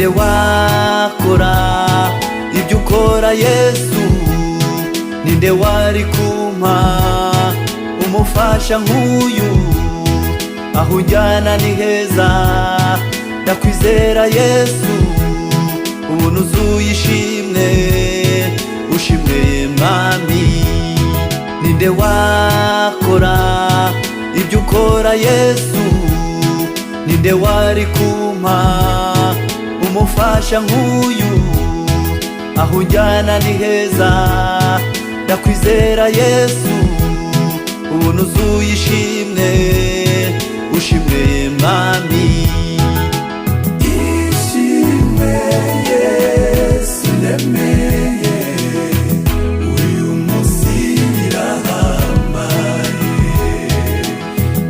ninde wakora ibyo ukora Yesu? Ninde wari kumpa umufasha nk'uyu? Aho ujyana ni heza, ndakwizera Yesu. Ubu nuzuye ishimwe, ushimwe Mwami. Ninde wakora ibyo ukora Yesu? Ninde wari kumpa umufasha nk'uyu? Aho ujyana ni heza, ndakwizera Yesu. Ubu nuzuye ishimwe, ushimwe Mwami. Ishimwe Yesu ndemeye, uyu munsi birahambaye.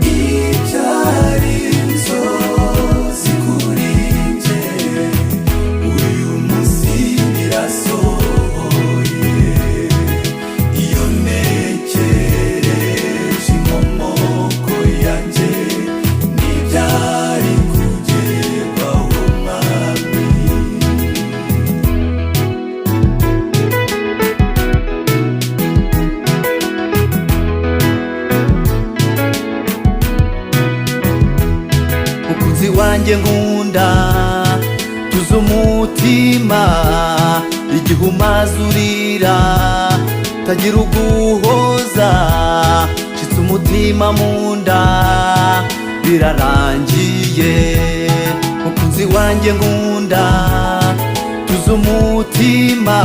Ibyari inzozi kuri nje, uyu munsi birasohoye. Iyo ntekereje inkomoko yanjye n'ibyari kugerwaho Mwami. Mukunzi wanjye nkunda, tuza umutima igihe umaze urira, tagira uguhoza, nshitse umutima mu nda, birarangiye. Mukunzi wanjye nkunda, tuza umutima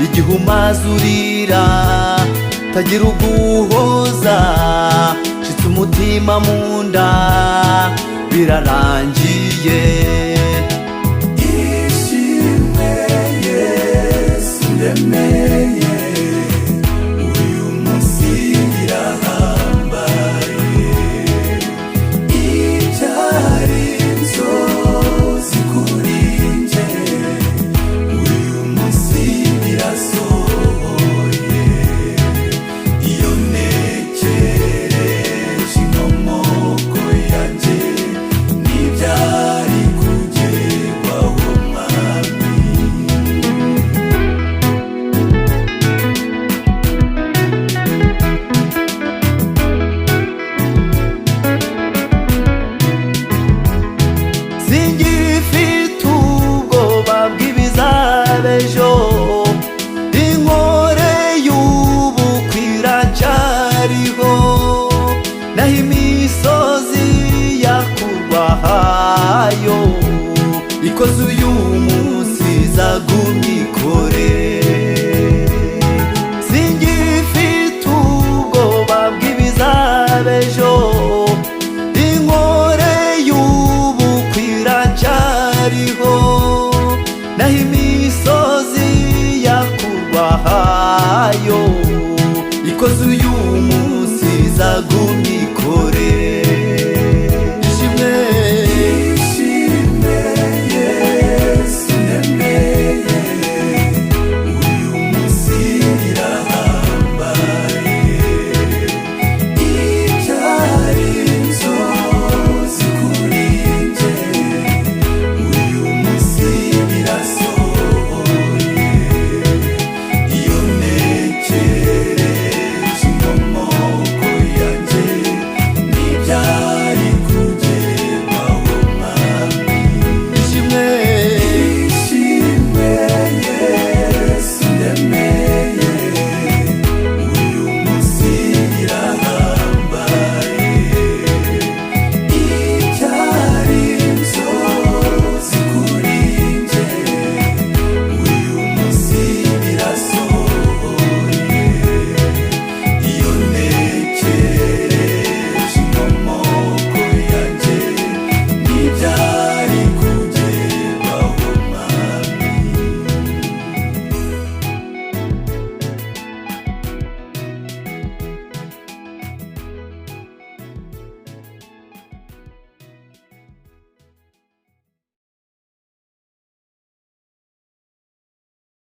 igihe umaze urira, tagira uguhoza, nshitse umutima mu nda, birarangiye. Ishimwe Yesu ndemeye, uyu munsi birahambaye. Ibyari inzozi kuri nje, uyu munsi birasohoye. Iyo ntekereje inkomoko yanjye n'ibyari kugerwaho Mwami. Singifite ubwoba bw'ibizaba ejo, inkore y'ubu kwiracyariho. Naho imisozi yakurwahayo, ikoze uyu munsi izagumye